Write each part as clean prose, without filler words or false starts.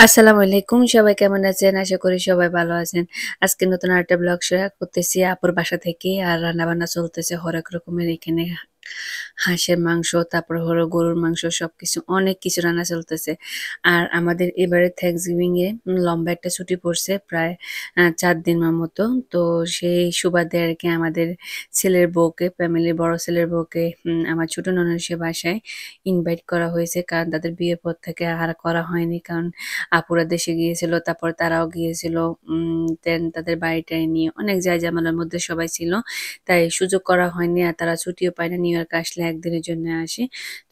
আসসালামু আলাইকুম। সবাই কেমন আছেন? আশা করি সবাই ভালো আছেন। আজকে নতুন আরেকটা ব্লগ শেয়ার করতেছি আপুর বাসা থেকে। আর রান্নাবান্না চলতেছে হরেক রকমের এখানে হাঁসের মাংস, তারপরে হলো গরুর মাংস সবকিছু অনেক কিছু রান্না চলতেছে। আর আমাদের এবারে থ্যাংকসগিভিং এ লম্বা একটা ছুটি পড়ছে প্রায় ৪ দিনের মতো। তো সেই সুবাদে আরকি আমাদের ছেলের বউকে, ফ্যামিলির বড় ছেলের বউকে আমার ছোট ননদের বাসায় ইনভাইট করা হয়েছে। কারণ তাদের বিয়ের পর থেকে আর করা হয়নি। কারণ আপুরা দেশে গিয়েছিল, তারপর তারাও গিয়েছিল। দেন তাদের বাড়ি-টাড়ি নিয়ে অনেক জায়-জামেলার মধ্যে সবাই ছিল। তাই সুযোগ করা হয়নি। আর তারা ছুটিও পায় না। নিউ ইয়র্ক আসলে ১ দিনের জন্য আসে।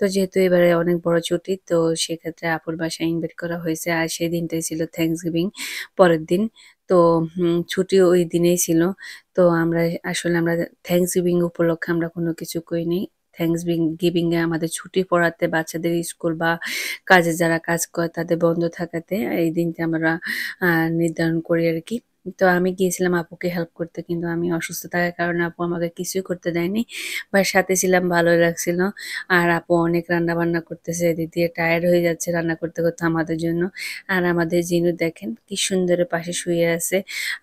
তো যেহেতু এবারে অনেক বড় ছুটি, তো সেক্ষেত্রে আপুর বাসায় ইনভাইট করা হয়েছে। আর সেই দিনটাই ছিল থ্যাংকসগিভিং পরের দিন। তো ছুটিও ওই দিনেই ছিল। তো আমরা থ্যাংকসগিভিং উপলক্ষে আমরা কোনো কিছু করিনি। গিভিং এ আমাদের ছুটি পড়াতে বাচ্চাদের স্কুল বা কাজে যারা কাজ করে তাদের বন্ধ থাকাতে এই দিনটা আমরা নির্ধারণ করি আরকি। তো আমি গিয়েছিলাম আপুকে হেল্প করতে, কিন্তু আমি অসুস্থ থাকার কারণে আপু আমাকে কিছুই করতে দেয়নি। বাট সাথে ছিলাম, ভালোই লাগছিল। আর আপু অনেক রান্না-বান্না করতেছে। এদিক দিয়ে টায়ার্ড হয়ে যাচ্ছে রান্না করতে, করতে আমাদের জন্য। আর আমাদের জিনু দেখেন কি সুন্দর পাশে শুয়ে আছে।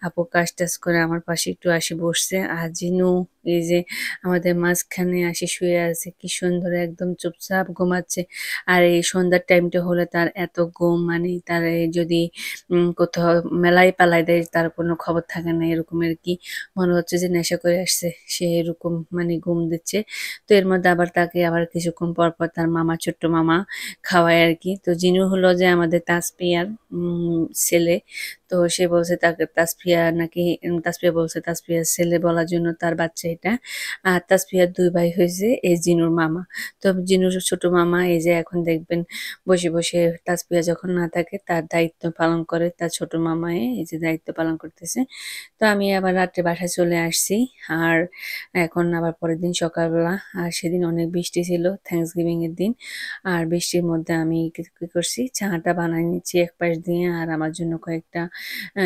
আপু কাজ-টাজ করে আমার পাশে একটু আসে বসছে। আর জিনু এই যে আমাদের মাঝখানে আসে শুয়ে আছে। কি সুন্দর একদম চুপচাপ ঘুমাচ্ছে। আর এই সন্ধ্যার টাইমটা হলে তার এত ঘুম, মানে তার যদি কোথাও মেলায় পালায় দেয় তার কোনো খবর থাকে না, এরকম আরকি। মনে হচ্ছে যে নেশা করে আসছে। সে এরকম মানে ঘুম দিচ্ছে। তো এর মধ্যে আবার তাকে আবার কিছুক্ষণ পর, পর তার মামা, ছোট্ট মামা খাওয়ায় আরকি। তো জিনু হলো যে আমাদের তাসফিয়ার ছেলে। তো সে বলছে তাকে তাসফিয়া নাকি তাসফিয়া বলছে তাসফিয়ার ছেলে বলার জন্য তার বাচ্চা এটা। আর তাসফিয়ার ২ ভাই হইছে এই জিনুর মামা। তো জিনুর ছোট মামা এই যে এখন দেখবেন বসে, বসে তাসফিয়া যখন না থাকে তার দায়িত্ব পালন করে তার ছোট মামায়ে এই যে দায়িত্ব পালন করতেছে। তো আমি আবার রাত্রে বাসায় চলে আসছি। আর এখন আবার পরের দিন সকালবেলা, আর সেদিন অনেক বৃষ্টি ছিল থ্যাংকসগিভিং এর দিন। আর বৃষ্টির মধ্যে আমি কি করছি, চাটা বানায় নিচ্ছি একপাশ দিয়ে। আর আমার জন্য কয়েকটা আ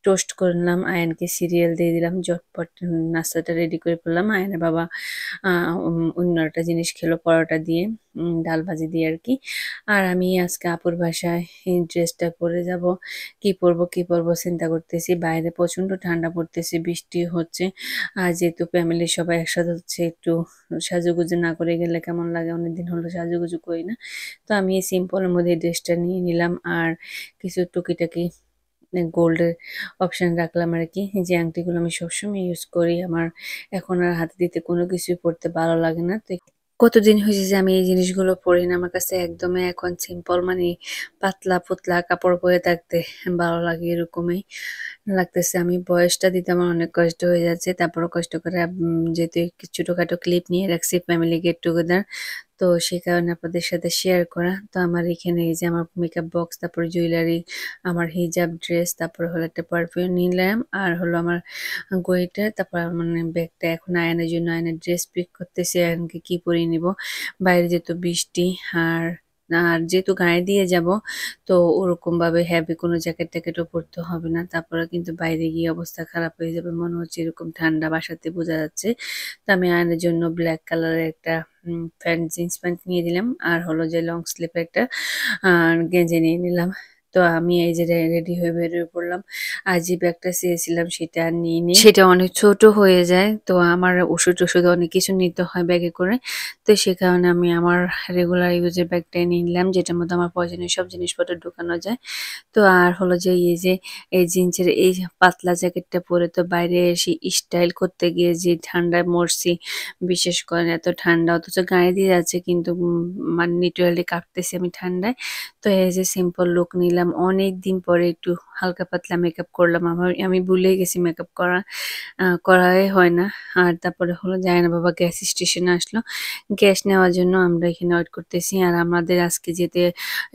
টোস্ট করলাম। আয়ানকে সিরিয়াল দিয়ে দিলাম। ঝটপট নাস্তাটা রেডি করে ফেললাম। আয়ানের বাবা আ অন্য একটা জিনিস খেলো পরোটা দিয়ে, ডাল ভাজি দিয়ে আরকি। আর আমি আজকে আপুর বাসায় এই ড্রেসটা পরে যাব। কি পরবো চিন্তা করতেছি। বাইরে প্রচন্ড ঠান্ডা পড়তেছে, বৃষ্টি হচ্ছে। আর যেহেতু ফ্যামিলির সবাই একসাথে হচ্ছে, একটু সাজুগুজু না করে গেলে কেমন লাগে? অনেকদিন হলো সাজুগুজু করি না। তো আমি এই সিম্পলের মধ্যে এই ড্রেসটা নিয়ে নিলাম। আর কিছু টুকিটাকি গোল্ডের অপশন রাখলাম আরকি। যে আংটিগুলো আমি সবসময় ইউজ করি। আমার এখন আর হাতে দিতে কোনো কিছুই পড়তে ভালো লাগে না। তো কতদিন হয়েছে যে আমি এই জিনিসগুলো পড়ি না। আমার কাছে একদমই এখন সিম্পল মানে পাতলা-পুতলা কাপড় পরে থাকতে ভালো লাগে, এরকমই লাগতেছে। আমি বয়সটা দিতে আমার অনেক কষ্ট হয়ে যাচ্ছে। তারপরেও কষ্ট করে যেহেতু একটু ছোটখাটো ক্লিপ নিয়ে রাখছি ফ্যামিলি গেট টুগেদার। তো সেই কারণে আপনাদের সাথে শেয়ার করা। তো আমার এখানে এই যে আমার মেকআপ বক্স, তারপরে জুয়েলারি, আমার হিজাব ড্রেস, তারপরে হলো একটা পারফিউম নিলাম। আর হলো আমার ঘড়িটা, তারপর মানে ব্যাগটা এখন আয়ানের জন্য আয়ানের ড্রেস পিক করতেছি। আয়ানকে কি পরিয়ে নিব। বাইরে যেহেতু বৃষ্টি, আর আর যেহেতু গায়ে দিয়ে যাব, তো ওরকমভাবে হেভি কোনো জ্যাকেট-ট্যাকেটও পরতে হবে না। তারপরে কিন্তু বাইরে গিয়ে অবস্থা খারাপ হয়ে যাবে। মনে হচ্ছে এরকম ঠান্ডা বাসাতে বোঝা যাচ্ছে। তো আমি আয়ানের জন্য ব্লাক কালারের একটা প্যান্ট, জিন্স প্যান্ট নিয়ে দিলাম। আর হলো যে লং স্লিভের একটা গেঞ্জি নিয়ে নিলাম। তো আমি এই যে রেডি হয়ে বেরিয়ে পড়লাম। আর যে ব্যাগটা চেয়েছিলাম সেটা আর নিইনি। সেটা অনেক ছোট হয়ে যায়। তো আমার ওষুধ-টষুধ অনেক কিছু নিতে হয় ব্যাগে করে। তো সে কারণে আমি আমার রেগুলার ইউজের ব্যাগটাই নিয়ে নিলাম, যেটার মধ্যে আমার প্রয়োজনীয় সব জিনিসপত্র ঢোকানো যায়। তো আর হলো যে এই যে এই জিন্সের এই পাতলা জ্যাকেটটা পরে তো বাইরে এসে স্টাইল করতে গিয়ে যে ঠান্ডায় মরছি। বিশেষ করে এত ঠান্ডা, অথচ গায়ে দিয়ে যাচ্ছে কিন্তু মানে লিটারালি কাঁপতেছি আমি ঠান্ডায়। তো এই যে সিম্পল লুক নিলাম। অনেকদিন পরে একটু হালকা পাতলা মেকআপ করলাম। আমি ভুলেই গেছি মেকআপ করাই হয় না। আর তারপরে হলো জায়ানা বাবা গ্যাস স্টেশনে আসলো। গ্যাস নেওয়ার জন্য আমরা এখানে ওয়েট করতেছি। আর আমাদের আজকে যেতে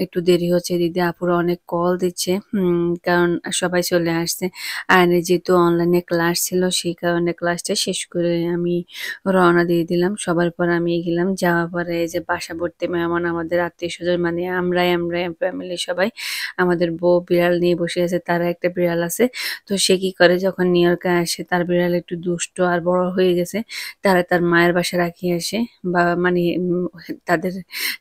একটু দেরি হচ্ছে। এদিক দিয়ে আপুরা অনেক কল দিচ্ছে কারণ সবাই চলে আসছে। আয়ানের যেহেতু অনলাইনে ক্লাস ছিল সেই কারণে ক্লাসটা শেষ করে আমি রওনা দিয়ে দিলাম। সবার পর আমি গেলাম। যাওয়ার পরে এই যে বাসা ভর্তি মেহমান আমাদের আত্মীয়স্বজন মানে আমরাই ফ্যামিলি সবাই। আমাদের বউ বিড়াল নিয়ে বসে আছে। তার একটা বিড়াল আছে। তো সে কি করে যখন নিউ ইয়র্কে আসে তার বিড়াল একটু দুষ্ট আর বড় হয়ে গেছে। তারা তার মায়ের বাসায় রাখিয়ে আসে বা মানে তাদের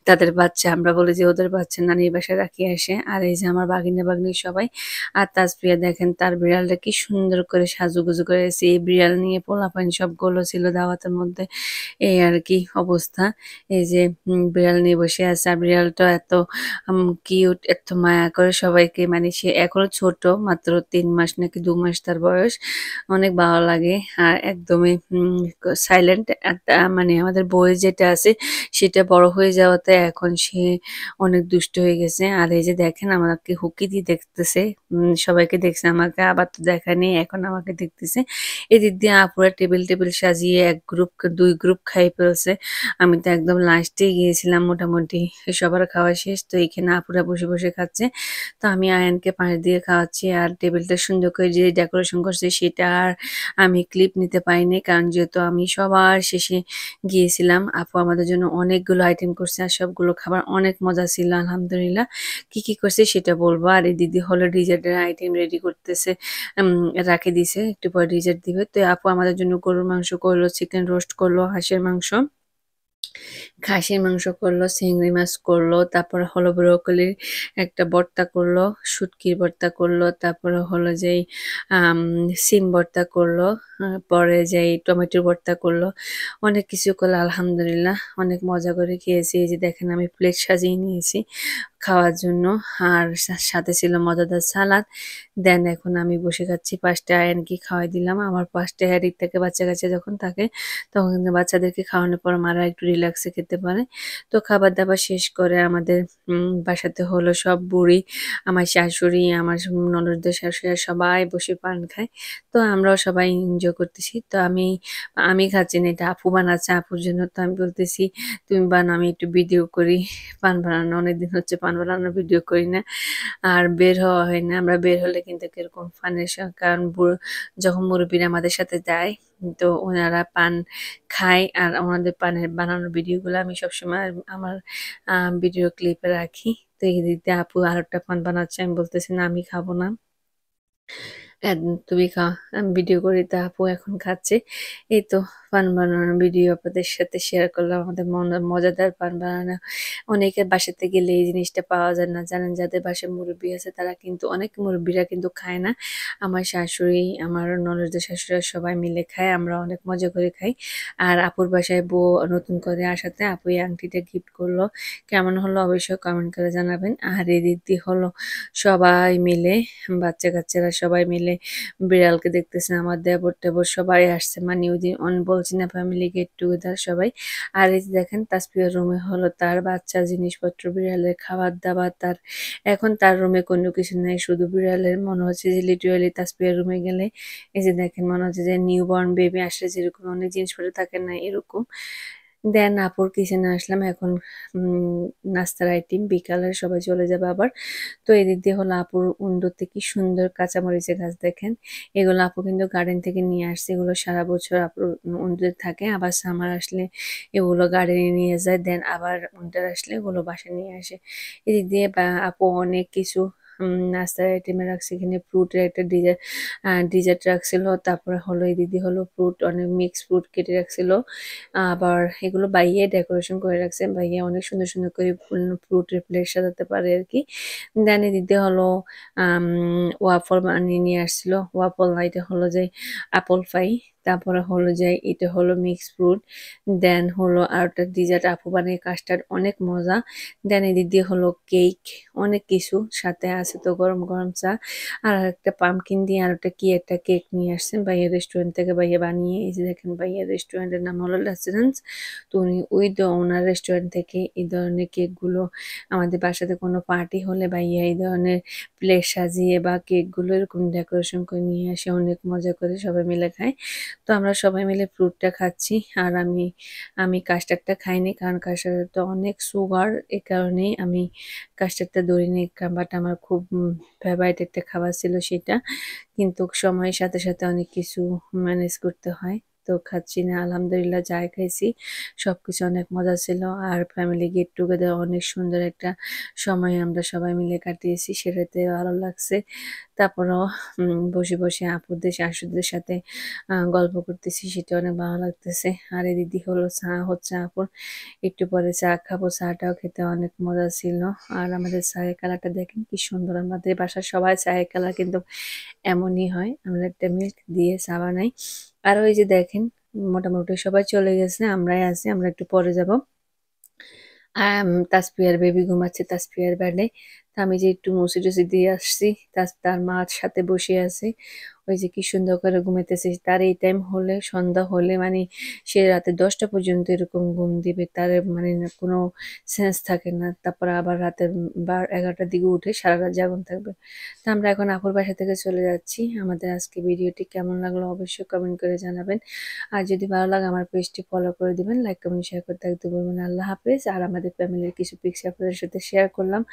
তাদের বাচ্চা আমরা বলি যে ওদের বাচ্চা নানির বাসায় রাখিয়ে আসে। আর এই যে আমার ভাগিনা-ভাগ্নি সবাই। আর তাসফিয়া দেখেন তার বিড়ালটা কি সুন্দর করে সাজুগুজু করেছে। এই বিড়াল নিয়ে পোলাপান সবগুলো ছিল দাওয়াতের মধ্যে। এই আর কি অবস্থা। এই যে বিড়াল নিয়ে বসে আছে। আর বিড়ালটা এত কিউট, এত মায়া করে সবাইকে মানে সে এখনো ছোট মাত্র ৩ মাস নাকি ২ মাস তার বয়স। অনেক ভালো লাগে। আর একদমই সাইলেন্ট মানে আমাদের বউয়ের যেটা আছে সেটা বড় হয়ে যাওয়াতে এখন সে অনেক দুষ্ট হয়ে গেছে। আর এই যে দেখেন আমাকে হুকি দিয়ে দেখতেছে। সবাইকে দেখছে আমাকে আবার তো দেখা নেই এখন আমাকে দেখতেছে। এদিক দিয়ে আপুরা টেবিল সাজিয়ে ১ গ্রুপ ২ গ্রুপ খাইয়ে ফেলছে। আমি তো একদম লাস্টে গিয়েছিলাম মোটামুটি সবার খাওয়া শেষ। তো এখানে আপুরা বসে খাচ্ছে। তো আমি আয়ানকে পাশ দিয়ে খাওয়াচ্ছি আর টেবিলটা সুন্দর করে যে ডেকোরেশন করছে সেটা আর আমি ক্লিপ নিতে পারিনি। কারণ যেহেতু আমি সবার শেষে গিয়েছিলাম। আপু আমাদের জন্য অনেকগুলো আইটেম করছে আর সবগুলো খাবার অনেক মজা ছিল আলহামদুলিল্লাহ। কি করছে সেটা বলবো। আর এই দিদি হলো ডেজার্টের আইটেম রেডি করতেছে। উম রাখে দিছে। একটু পরে ডেজার্ট দিবে। তো আপু আমাদের জন্য গরুর মাংস করলো, চিকেন রোস্ট করলো, হাঁসের মাংস। খাসির মাংস করলো, চিংড়ি মাছ করলো, তারপরে হলো ব্রোকলির একটা ভর্তা করলো, শুটকির ভর্তা করলো, তারপরে হলো যেই আম সিম ভর্তা করলো, পরে যেই টমেটোর ভর্তা করলো। অনেক কিছু করলো আলহামদুলিল্লাহ। অনেক মজা করে খেয়েছি। এই যে দেখেন আমি প্লেট সাজিয়ে নিয়েছি খাওয়ার জন্য। আর সাথে ছিল মজাদার সালাদ। দেন এখন আমি বসে খাচ্ছি। ৫ টা আয়ানকে খাওয়াই দিলাম। আমার ৫ টা এদিক থেকে বাচ্চা-কাচ্চা যখন থাকে তখন কিন্তু বাচ্চাদেরকে খাওয়ানোর পর মারা একটু রিল্যাক্সে খেতে পারে। তো খাবার-দাবার শেষ করে আমাদের বাসাতে হলো সব বুড়ি, আমার শাশুড়ি, আমার ননদদের শাশুড়িরা সবাই বসে পান খায়। তো আমরাও সবাই এনজয় করতেছি। তো আমি খাচ্ছি না, এটা আপু বানাচ্ছে। আপুর জন্য তো আমি বলতেছি, "তুমি বানাও, আমি একটু ভিডিও করি।" পান বানানো অনেকদিন হচ্ছে পান বানানোর ভিডিও করি না। আর বের হওয়া হয় না। আমরা বের হলে কিন্তু কিরকম ফানের কারণ যখন মুরব্বিরা আমাদের সাথে যায় তো ওনারা পান খায় আর ওনাদের পানের বানানোর ভিডিওগুলো আমি সবসময় আমার ভিডিও ক্লিপে রাখি। তো এদিক দিয়ে আপু আরেকটা পান বানাচ্ছে। আমি বলতেছি, "না আমি খাবো না।" তুমি খাও। আমি ভিডিও করি তো আপু এখন খাচ্ছে। এই তো পান বানানোর ভিডিও আপনাদের সাথে শেয়ার করলাম। আমাদের মজাদার পান বানানো। অনেকের বাসাতে গেলে এই জিনিসটা পাওয়া যায় না। জানেন যাদের বাসায় মুরব্বি আছে তারা কিন্তু অনেক মুরব্বিরা কিন্তু খায় না। আমার শাশুড়ি, আমার ননদের শাশুড়িরা সবাই মিলে খায়। আমরা অনেক মজা করে খাই। আর আপুর বাসায় বউ নতুন করে আসাতে আপু এই আংটিটা গিফট করলো। কেমন হলো অবশ্যই কমেন্ট করে জানাবেন। আর এদিক দিয়ে হলো সবাই মিলে বাচ্চা-কাচ্চারা সবাই মিলে বিড়ালকে দেখতেছে। আমার দেবর-টেবর সবাই আসছে। মানে ওইদিন বলছি না ফ্যামিলি গেট টুগেদার সবাই। আর এই যে দেখেন তাসফিয়ার রুমে হলো তার বাচ্চার জিনিসপত্র, বিড়ালের খাবার-দাবার এখন তার রুমে কোনো কিছু নাই। শুধু বিড়ালের মনে হচ্ছে যে লিটারেলি তাসফিয়ার রুমে গেলে এই যে দেখেন মনে হচ্ছে যে নিউবর্ন বেবি আসলে যেরকম অনেক জিনিসপত্র থাকে না এরকম। দেন আপুর কিচেনে আসলাম। এখন নাস্তার আইটেম বিকালে সবাই চলে যাবে আবার। তো এদিক দিয়ে হলো আপুর উন্ডোতে কি সুন্দর কাঁচামরিচের গাছ দেখেন। এগুলো আপু কিন্তু গার্ডেন থেকে নিয়ে আসছে। এগুলো সারা বছর আপুর উন্ডোতে থাকে। আবার সামার আসলে এগুলো গার্ডেনে নিয়ে যায়। দেন আবার উইন্টার আসলে এগুলো বাসায় নিয়ে আসে। এদিক দিয়ে আপু অনেক কিছু নাস্তার আইটেমে রাখছে। এখানে ফ্রুটের একটা ডিজার্ট রাখছিল। তারপরে হলো এদিক দিয়ে হলো ফ্রুট অনেক মিক্স ফ্রুট কেটে রাখছিল। আবার এগুলো বাইয়ে ডেকোরেশন করে রাখছে। বাইয়ে অনেক সুন্দর করে ফ্রুটের প্লেট সাজাতে পারে আরকি। দেন এদিক দিয়ে হলো আম ওয়াফল বানিয়ে নিয়ে আসছিল। ওয়াফল না এটা হলো যে আপেল পাই। তারপরে হলো যে এটা হলো মিক্সড ফ্রুট। দেন হলো আরেকটা ডিজার্ট আপু বানিয়ে কাস্টার্ড অনেক মজা। দেন এদিক দিয়ে হলো কেক অনেক কিছু সাথে আছে তো গরম চা। আর একটা পামকিন দিয়ে আরেকটা কি একটা কেক নিয়ে আসছেন ভাইয়া রেস্টুরেন্ট থেকে ভাইয়া বানিয়ে। এই যে দেখেন ভাইয়া রেস্টুরেন্টের নাম হলো লেসরেন্স। তো উনি ওই ওনার রেস্টুরেন্ট থেকে এই ধরনের কেকগুলো আমাদের বাসাতে কোনো পার্টি হলে ভাইয়া এই ধরনের প্লেট সাজিয়ে বা কেকগুলো এরকম ডেকোরেশন করে নিয়ে আসে অনেক মজা করে সবাই মিলে খায়। তো আমরা সবাই মিলে ফ্রুটটা খাচ্ছি। আর আমি কাস্টার্ডটা খাইনি কারণ কাস্টার্ডে তো অনেক সুগার, এ কারণেই আমি কাস্টার্ডটা ধরিনি। বাট আমার খুব ফেভারিট একটা খাবার ছিল সেটা। কিন্তু সময়ের সাথে সাথে অনেক কিছু ম্যানেজ করতে হয়, তো খাচ্ছি না। আলহামদুলিল্লাহ যাই খাইছি সবকিছু অনেক মজা ছিল। আর ফ্যামিলি গেট টুগেদার অনেক সুন্দর একটা সময় আমরা সবাই মিলে কাটিয়েছি, সেটাতে ভালো লাগছে। তারপরও বসে বসে আপুদের শাশুড়িদের সাথে গল্প করতেছি, সেটা অনেক ভালো লাগতেছে। আর এদিকে হলো চা হচ্ছে আপুর, একটু পরে চা খাবো। চাটাও খেতে অনেক মজা ছিল। আর আমাদের চায়ের কালারটা দেখেন কি সুন্দর। আমাদের বাসার সবাই চায়ের কালার কিন্তু এমনই হয়, আমরা একটা মিল্ক দিয়ে চা বানাই। আর ওই যে দেখেন মোটামুটি সবাই চলে গেছে, আমরাই আছি, আমরা একটু পরে যাব। তাসপিয়ার বেবি ঘুমাচ্ছে তাসপিয়ার বেডে। তো আমি যে একটু মুছে টুসি দিয়ে আসছি, তার মার সাথে বসে আছে। ওই যে কি সুন্দর করে ঘুমাইতেছে। তার এই টাইম হলে, সন্ধ্যা হলে মানে সে রাতে 10টা পর্যন্ত এরকম ঘুম দিবে। তার মানে না কোনো সেন্স থাকে না। তারপর আবার রাতে 11টার দিকে উঠে সারা রাত জাগন থাকবে। তো আমরা এখন আপুর বাসা থেকে চলে যাচ্ছি। আমাদের আজকে ভিডিওটি কেমন লাগলো অবশ্যই কমেন্ট করে জানাবেন। আর যদি ভালো লাগে আমার পেজটি ফলো করে দিবেন, লাইক কমেন্ট শেয়ার করতে একদম বলবেন। আল্লাহ হাফেজ। আর আমাদের ফ্যামিলির কিছু পিকস আপনাদের সাথে শেয়ার করলাম।